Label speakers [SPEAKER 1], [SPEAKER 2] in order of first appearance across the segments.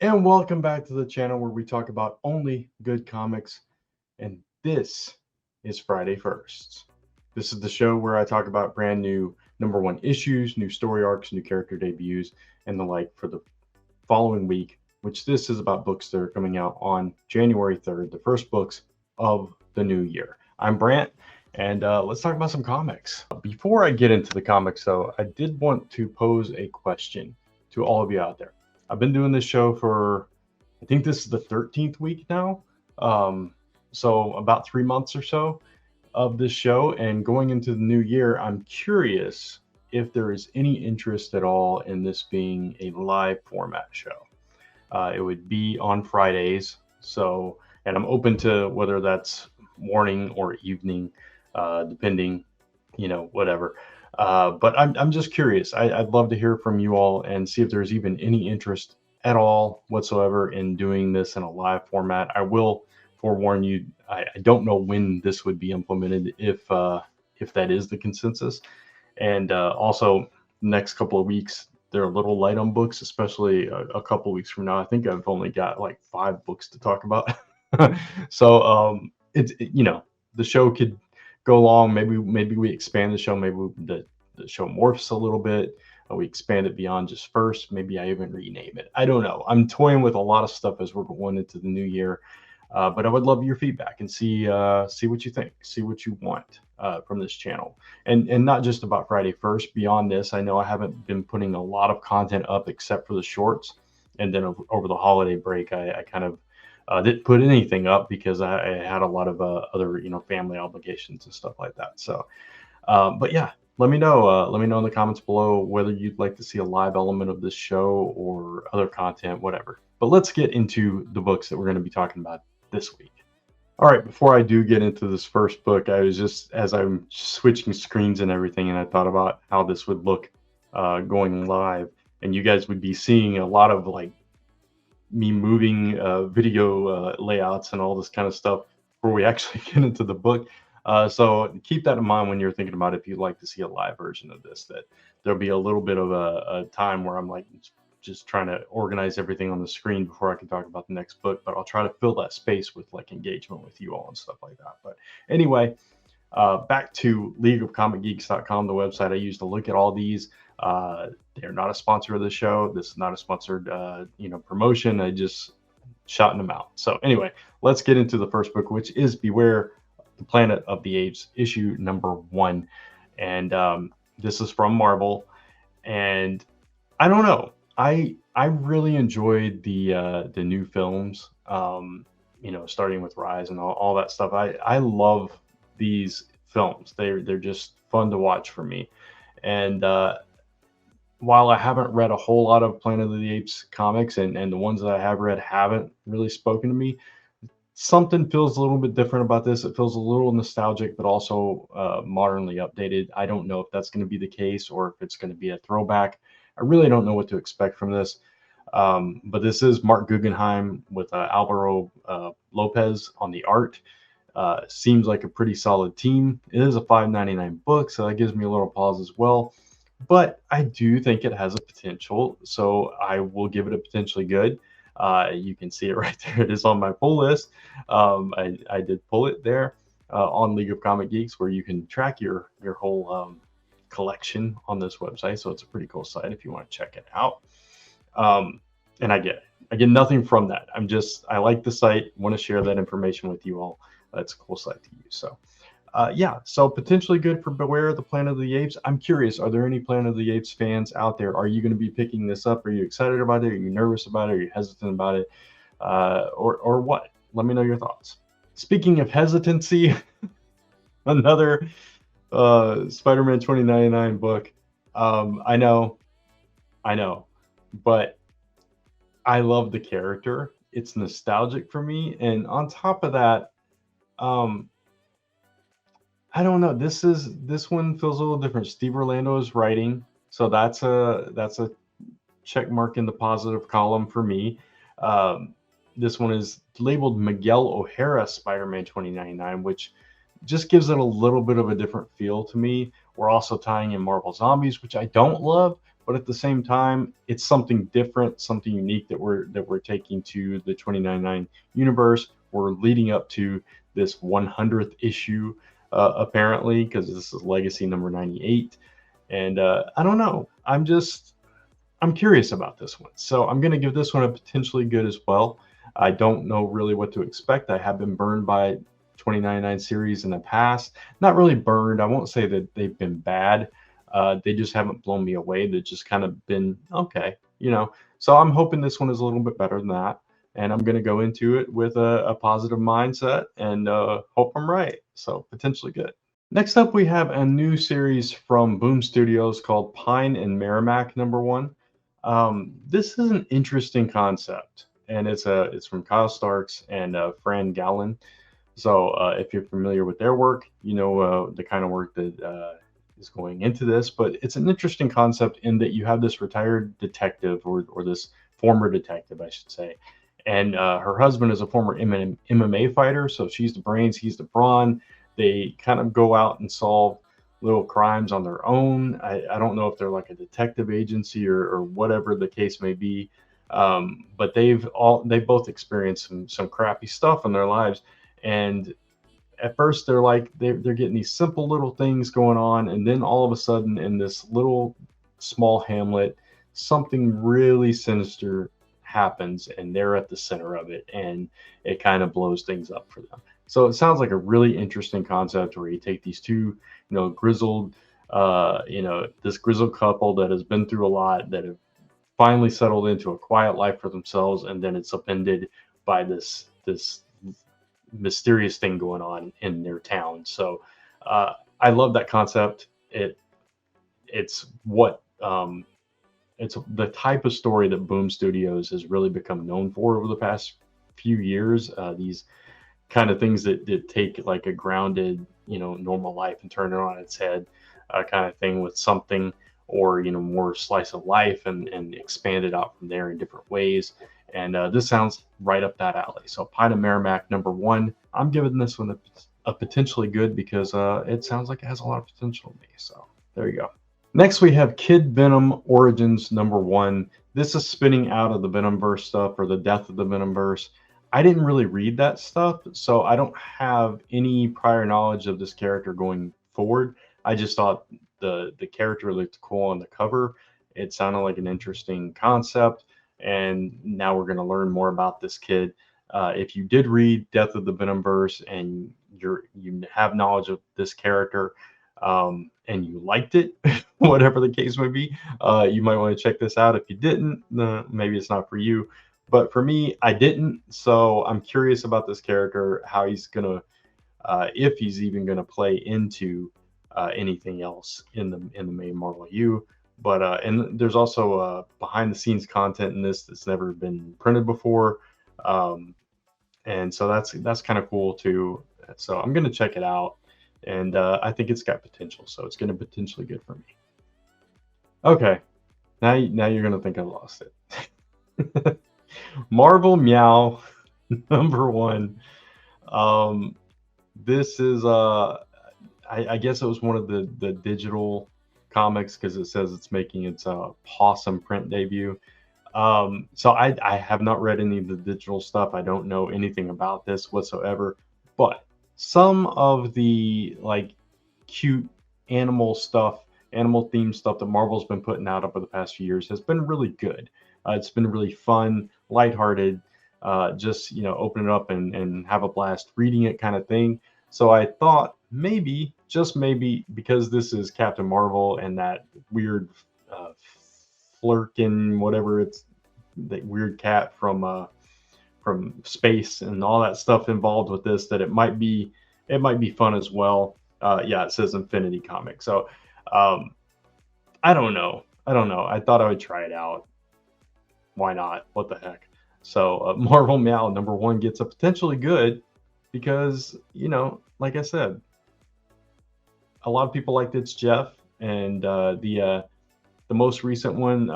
[SPEAKER 1] And welcome back to the channel where we talk about only good comics. And this is Friday Firsts. This is the show where I talk about brand new #1 issues, new story arcs, new character debuts, and the like for the following week, which this is about books that are coming out on January 3rd, the first books of the new year. I'm Brant, and let's talk about some comics. Before I get into the comics, though, I did want to pose a question to all of you out there. I've been doing this show for, I think this is the 13th week now. So about 3 months or so of this show. And going into the new year, I'm curious if there is any interest at all in this being a live format show. It would be on Fridays. So, and I'm open to whether that's morning or evening, depending, whatever. But I'm just curious. I'd love to hear from you all and see if there's even any interest at all whatsoever in doing this in a live format. I will forewarn you, I don't know when this would be implemented, if that is the consensus. And also, next couple of weeks, they're a little light on books, especially a couple weeks from now. I think I've only got like 5 books to talk about. So the show could go long. Maybe we expand the show. Maybe the show morphs a little bit. We expand it beyond just first. Maybe I even rename it. I don't know. I'm toying with a lot of stuff as we're going into the new year. But I would love your feedback and see what you think, see what you want from this channel, and not just about Friday First. Beyond this, I know I haven't been putting a lot of content up except for the shorts, and then over the holiday break, I kind of didn't put anything up because I had a lot of other family obligations and stuff like that. So, but yeah. Let me know. Let me know in the comments below whether you'd like to see a live element of this show or other content, whatever. But let's get into the books that we're going to be talking about this week. All right, before I do get into this first book, I was just, as I'm switching screens and everything, and I thought about how this would look going live, and you guys would be seeing a lot of like me moving video layouts and all this kind of stuff before we actually get into the book. So keep that in mind when you're thinking about if you'd like to see a live version of this, that there'll be a little bit of a time where I'm like just trying to organize everything on the screen before I can talk about the next book, but I'll try to fill that space with like engagement with you all and stuff like that. But anyway, back to leagueofcomicgeeks.com, the website I use to look at all these. They're not a sponsor of the show. This is not a sponsored promotion. I just shouting them out. So anyway, let's get into the first book, which is Beware the Planet of the Apes, issue #1. And this is from Marvel. And I don't know. I really enjoyed the new films, starting with Rise and all that stuff. I love these films. They're just fun to watch for me. And while I haven't read a whole lot of Planet of the Apes comics, and the ones that I have read haven't really spoken to me, something feels a little bit different about this. It feels a little nostalgic, but also modernly updated. I don't know if that's going to be the case or if it's going to be a throwback. I really don't know what to expect from this. But this is Mark Guggenheim with Alvaro Lopez on the art. Seems like a pretty solid team. It is a $5.99 book, so that gives me a little pause as well. But I do think it has a potential, so I will give it a potentially good. You can see it right there. It is on my pull list. I did pull it there on League of Comic Geeks, where you can track your whole collection on this website. So it's a pretty cool site if you want to check it out. And I get nothing from that. I like the site, want to share that information with you all. It's a cool site to use. So so potentially good for Beware the Planet of the Apes. I'm curious, are there any Planet of the Apes fans out there? Are you going to be picking this up? Are you excited about it? Are you nervous about it? Are you hesitant about it? Or what? Let me know your thoughts. Speaking of hesitancy, another Spider-Man 2099 book. I know, but I love the character. It's nostalgic for me, and on top of that, I don't know. This one feels a little different. Steve Orlando is writing, so that's a check mark in the positive column for me. This one is labeled Miguel O'Hara Spider-Man 2099, which just gives it a little bit of a different feel to me. We're also tying in Marvel Zombies, which I don't love, but at the same time, it's something different, something unique that we're taking to the 2099 universe. We're leading up to this 100th issue, apparently, because this is Legacy number 98. And I don't know. I'm curious about this one. So I'm going to give this one a potentially good as well. I don't know really what to expect. I have been burned by 2099 series in the past. Not really burned. I won't say that they've been bad. They just haven't blown me away. They've just kind of been okay, you know. So I'm hoping this one is a little bit better than that. And I'm going to go into it with a positive mindset and hope I'm right. So potentially good. Next up, we have a new series from Boom Studios called Pine and Merrimac #1. This is an interesting concept, and it's from Kyle Starks and Fran Gallen. So if you're familiar with their work, you know the kind of work that is going into this. But it's an interesting concept in that you have this retired detective, or this former detective, I should say, and her husband is a former MMA fighter. So she's the brains, he's the brawn. They kind of go out and solve little crimes on their own. I don't know if they're like a detective agency or whatever the case may be, but they both experienced some crappy stuff in their lives. And at first they're getting these simple little things going on, and then all of a sudden in this little small hamlet, something really sinister happens, and they're at the center of it, and it kind of blows things up for them. So it sounds like a really interesting concept where you take these two, grizzled, this grizzled couple that has been through a lot, that have finally settled into a quiet life for themselves, and then it's upended by this mysterious thing going on in their town. So I love that concept. It's the type of story that Boom Studios has really become known for over the past few years. These kind of things that take like a grounded, normal life and turn it on its head, kind of thing with something, or more slice of life and expand it out from there in different ways. And this sounds right up that alley. So Pine and Merrimac #1. I'm giving this one a potentially good because it sounds like it has a lot of potential to me. So there you go. Next, we have Kid Venom Origins #1. This is spinning out of the Venomverse stuff, or the death of the Venomverse. I didn't really read that stuff, so I don't have any prior knowledge of this character going forward. I just thought the character looked cool on the cover. It sounded like an interesting concept, and now we're going to learn more about this kid. If you did read Death of the Venomverse and you have knowledge of this character, and you liked it, whatever the case may be, you might want to check this out. If you didn't, maybe it's not for you. But for me, I didn't. So I'm curious about this character, how he's gonna, if he's even gonna play into anything else in the main Marvel U. But and there's also behind the scenes content in this that's never been printed before, and so that's kind of cool too. So I'm gonna check it out, and I think it's got potential. So it's gonna potentially good for me. Okay, now you're gonna think I lost it. Marvel Meow #1. This is I guess it was one of the digital comics, because it says it's making its Possum print debut. So I have not read any of the digital stuff. I don't know anything about this whatsoever, but some of the like cute animal themed stuff that Marvel's been putting out over the past few years has been really good. It's been really fun, lighthearted, just open it up and have a blast reading it, kind of thing. So I thought maybe, just maybe, because this is Captain Marvel and that weird Flurkin, whatever, it's that weird cat from space and all that stuff involved with this, that it might be fun as well. Yeah, it says Infinity Comics. So I don't know. I thought I would try it out. Why not? What the heck? So Marvel Meow #1 gets a potentially good, because like I said, a lot of people liked It's Jeff, and the most recent one,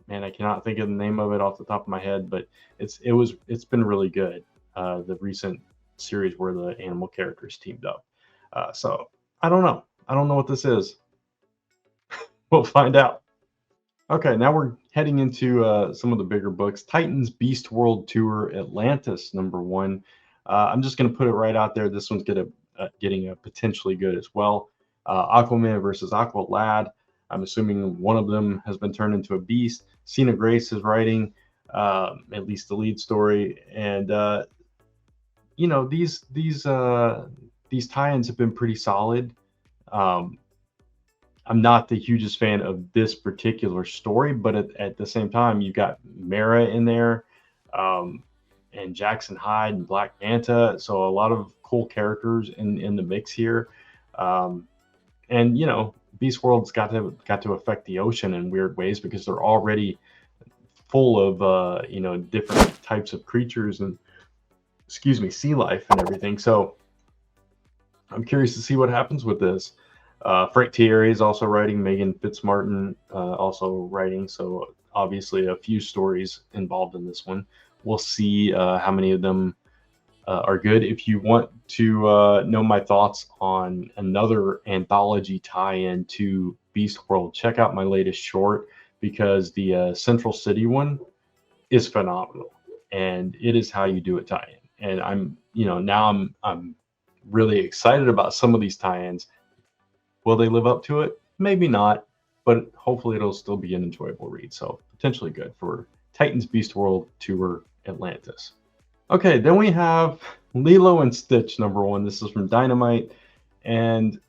[SPEAKER 1] man, I cannot think of the name of it off the top of my head, but it's been really good. The recent series where the animal characters teamed up. So I don't know what this is. We'll find out. Okay, now we're heading into some of the bigger books. Titans Beast World Tour Atlantis #1. I'm just going to put it right out there. This one's getting a potentially good as well. Aquaman versus Aqua Lad. I'm assuming one of them has been turned into a beast. Cena Grace is writing at least the lead story, and these tie-ins have been pretty solid. Um, I'm not the hugest fan of this particular story, but at the same time, you've got Mara in there, um, and Jackson Hyde and Black Manta. So a lot of cool characters in the mix here. Um, and Beast World's got to affect the ocean in weird ways because they're already full of different types of creatures and sea life and everything. So I'm curious to see what happens with this. Frank Thierry is also writing. Megan Fitzmartin also writing. So obviously a few stories involved in this one. We'll see how many of them are good. If you want to know my thoughts on another anthology tie-in to Beast World, check out my latest short because the Central City one is phenomenal, and it is how you do a tie-in. And I'm really excited about some of these tie-ins. Will they live up to it? Maybe not, but hopefully it'll still be an enjoyable read. So potentially good for Titans Beast World Tour Atlantis. Okay, then we have Lilo and Stitch #1. This is from Dynamite, and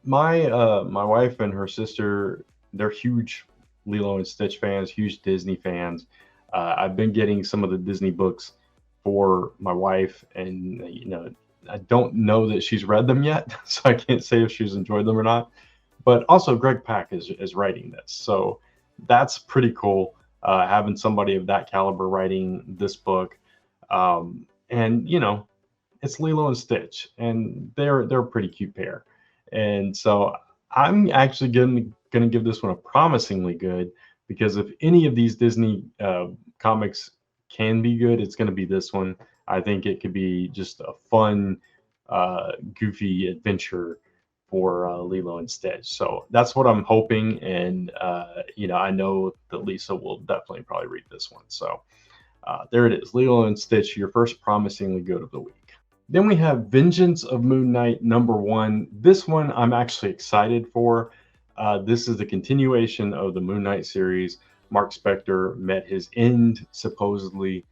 [SPEAKER 1] my wife and her sister, they're huge Lilo and Stitch fans, huge Disney fans. I've been getting some of the Disney books for my wife, and I don't know that she's read them yet, so I can't say if she's enjoyed them or not. But also, Greg Pak is writing this, so that's pretty cool. Having somebody of that caliber writing this book, and it's Lilo and Stitch, and they're a pretty cute pair, and so I'm actually gonna give this one a promisingly good, because if any of these Disney comics can be good, it's going to be this one. I think it could be just a fun, goofy adventure for Lilo and Stitch. So that's what I'm hoping, and I know that Lisa will definitely probably read this one. So there it is, Lilo and Stitch, your first promisingly good of the week. Then we have Vengeance of Moon Knight #1. This one I'm actually excited for. This is the continuation of the Moon Knight series. Mark Spector met his end, supposedly.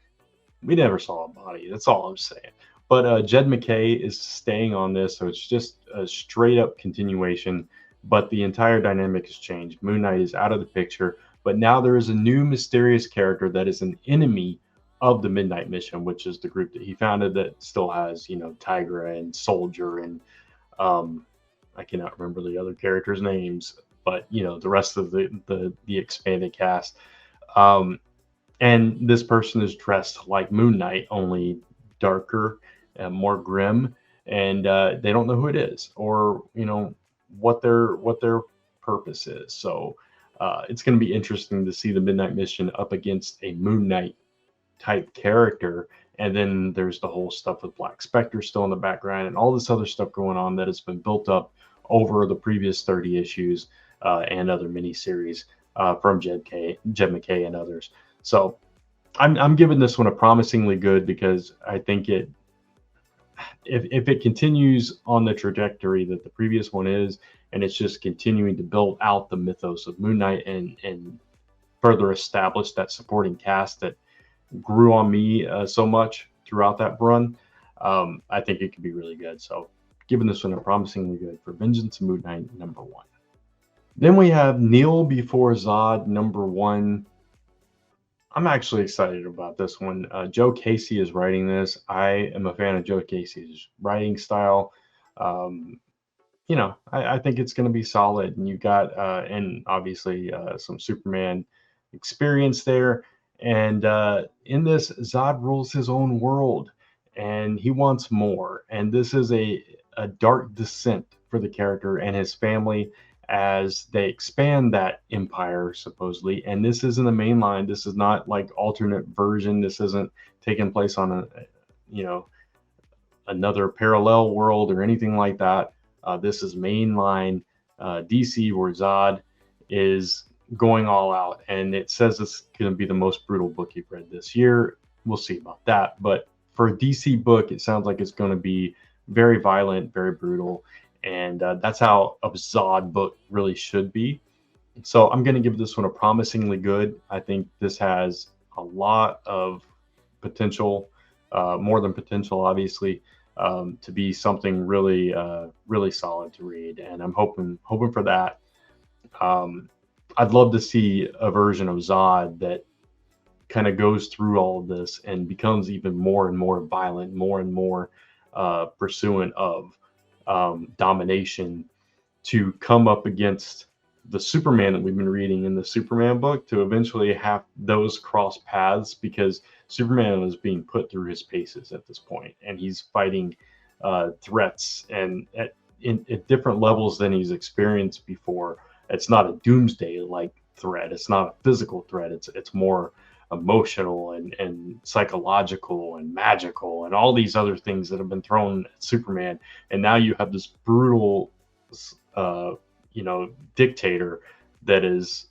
[SPEAKER 1] We never saw a body. That's all I'm saying. But Jed MacKay is staying on this, so it's just a straight up continuation. But the entire dynamic has changed. Moon Knight is out of the picture, but now there is a new mysterious character that is an enemy of the Midnight Mission, which is the group that he founded that still has, Tigra and Soldier and I cannot remember the other characters' names, but the rest of the expanded cast. And this person is dressed like Moon Knight, only darker and more grim, and they don't know who it is or what their purpose is. So it's going to be interesting to see the Midnight Mission up against a Moon Knight type character. And then there's the whole stuff with Black Spectre still in the background and all this other stuff going on that has been built up over the previous 30 issues and other miniseries from Jed MacKay and others. So I'm giving this one a promisingly good, because I think if it continues on the trajectory that the previous one is, and it's just continuing to build out the mythos of Moon Knight and further establish that supporting cast that grew on me so much throughout that run, I think it could be really good. So giving this one a promisingly good for Vengeance of Moon Knight #1. Then we have Kneel Before Zod #1. I'm actually excited about this one. Joe Casey is writing this. I am a fan of Joe Casey's writing style. I think it's going to be solid. And you got, and obviously some Superman experience there. And in this, Zod rules his own world, and he wants more. And this is a dark descent for the character and his family as they expand that empire, supposedly. And this isn't the main line. This is not like alternate version. This isn't taking place on another parallel world or anything like that. This is mainline DC, where Zod is going all out, and it says it's going to be the most brutal book you've read this year. We'll see about that. But for a DC book, it sounds like it's going to be very violent, very brutal, and that's how a Zod book really should be. So I'm going to give this one a promisingly good. I think this has a lot of potential, more than potential, obviously, to be something really, really solid to read. And I'm hoping for that. I'd love to see a version of Zod that kind of goes through all of this and becomes even more and more violent, more and more pursuant of domination, to come up against the Superman that we've been reading in the Superman book, to eventually have those cross paths, because Superman is being put through his paces at this point, and he's fighting threats and at different levels than he's experienced before. It's not a doomsday like threat. It's not a physical threat. It's more emotional and psychological and magical and all these other things that have been thrown at Superman. And now you have this brutal dictator that is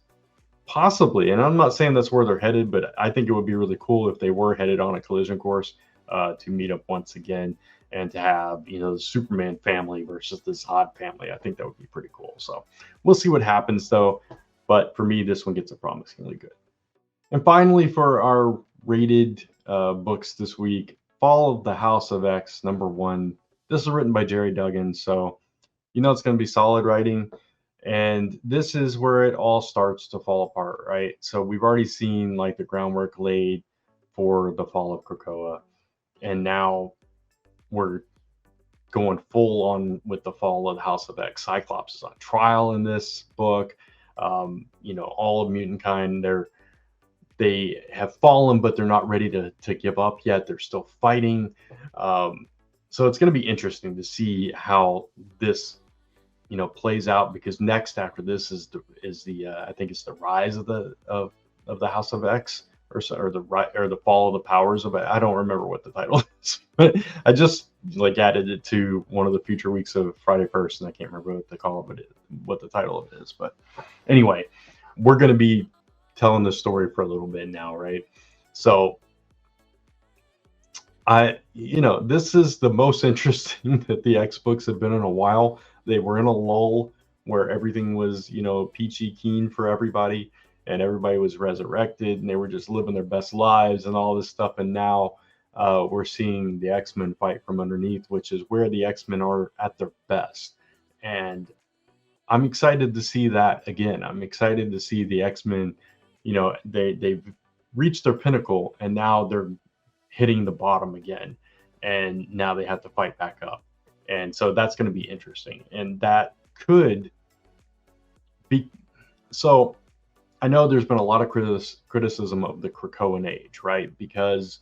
[SPEAKER 1] possibly, and I'm not saying that's where they're headed, but I think it would be really cool if they were headed on a collision course to meet up once again, and to have, the Superman family versus the Zod family. I think that would be pretty cool. So we'll see what happens, though. But for me, this one gets a promisingly good. And finally, for our rated books this week, Fall of the House of X, #1. This is written by Jerry Duggan, so it's going to be solid writing. And this is where it all starts to fall apart, right? So we've already seen like the groundwork laid for the fall of Krakoa, and now we're going full on with the fall of the House of X. Cyclops is on trial in this book. All of mutant kind, they have fallen, but they're not ready to give up yet. They're still fighting. So it's going to be interesting to see how this plays out, because next after this is the I think it's the rise of the House of X, or the fall of the powers of it. I don't remember what the title is, but I just added it to one of the future weeks of Friday First, and I can't remember what they call it, what the title of it is. But anyway, we're going to be telling the story for a little bit now, right? So this is the most interesting that the X books have been in a while. They were in a lull where everything was, peachy keen for everybody, and everybody was resurrected, and they were just living their best lives and all this stuff. And now we're seeing the X-Men fight from underneath, which is where the X-Men are at their best. And I'm excited to see that again. I'm excited to see the X-Men, they've reached their pinnacle, and now they're hitting the bottom again, and now they have to fight back up. And so that's going to be interesting, and that could be. So I know there's been a lot of criticism of the Krakoan age, right? Because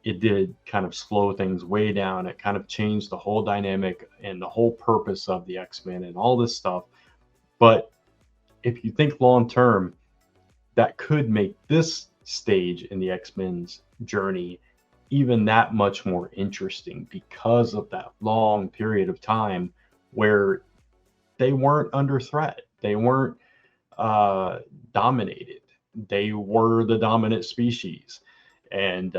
[SPEAKER 1] it did kind of slow things way down. It kind of changed the whole dynamic and the whole purpose of the X-Men and all this stuff. But if you think long term, that could make this stage in the X-Men's journey even that much more interesting, because of that long period of time where they weren't under threat. They weren't dominated. They were the dominant species, and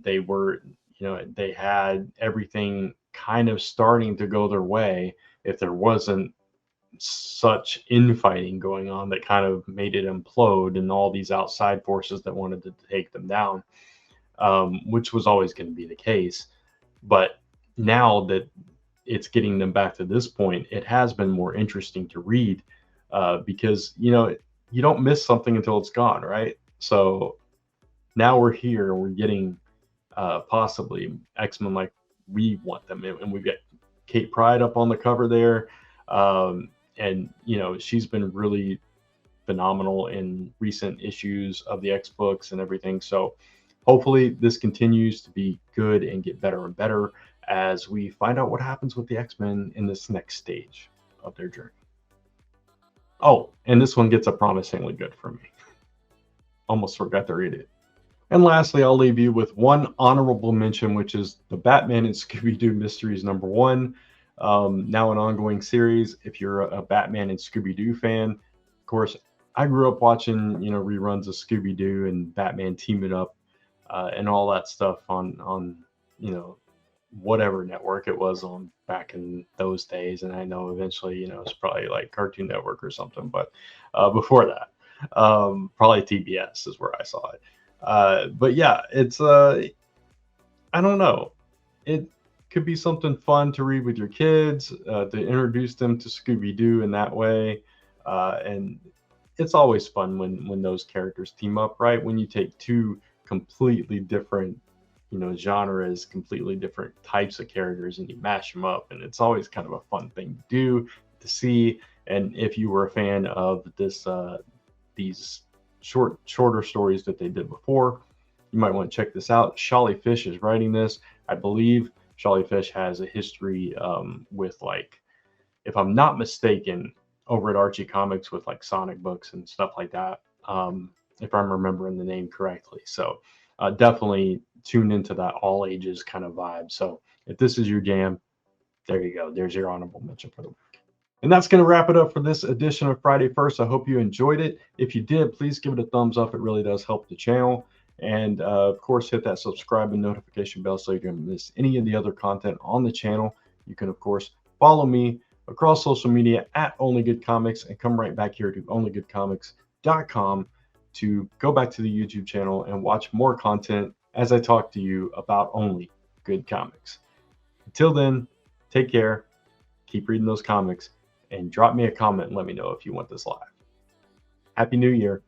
[SPEAKER 1] they were, they had everything kind of starting to go their way, if there wasn't such infighting going on that kind of made it implode, and all these outside forces that wanted to take them down, which was always going to be the case. But now that it's getting them back to this point, it has been more interesting to read, because you don't miss something until it's gone, right? So now we're here, and we're getting possibly X-Men like we want them, and we've got Kate Pryde up on the cover there, and she's been really phenomenal in recent issues of the X books and everything. So hopefully this continues to be good and get better and better as we find out what happens with the X-Men in this next stage of their journey. Oh, and this one gets a promisingly good from me. Almost forgot to read it. And lastly, I'll leave you with one honorable mention, which is the Batman and Scooby-Doo Mysteries #1. Now an ongoing series. If you're a Batman and Scooby-Doo fan, of course, I grew up watching, reruns of Scooby-Doo and Batman teaming up, and all that stuff on whatever network it was on back in those days. And I know eventually, it's probably like Cartoon Network or something, but before that, probably TBS is where I saw it. But yeah, it's I don't know. It could be something fun to read with your kids, to introduce them to Scooby-Doo in that way. And it's always fun when those characters team up, right? When you take two completely different, genres, completely different types of characters, and you mash them up, and it's always kind of a fun thing to do, to see. And if you were a fan of these shorter stories that they did before, you might want to check this out. Sholly Fish is writing this. I believe Sholly Fish has a history with, like, if I'm not mistaken, over at Archie Comics with like Sonic books and stuff like that, if I'm remembering the name correctly. So definitely tune into that all ages kind of vibe. So if this is your jam, there you go. There's your honorable mention for the week. And that's going to wrap it up for this edition of Friday First. I hope you enjoyed it. If you did, please give it a thumbs up. It really does help the channel. And of course, hit that subscribe and notification bell so you don't miss any of the other content on the channel. You can, of course, follow me across social media at Only Good Comics, and come right back here to onlygoodcomics.com to go back to the YouTube channel and watch more content as I talk to you about only good comics. Until then, take care, keep reading those comics, and drop me a comment and let me know if you want this live. Happy New Year.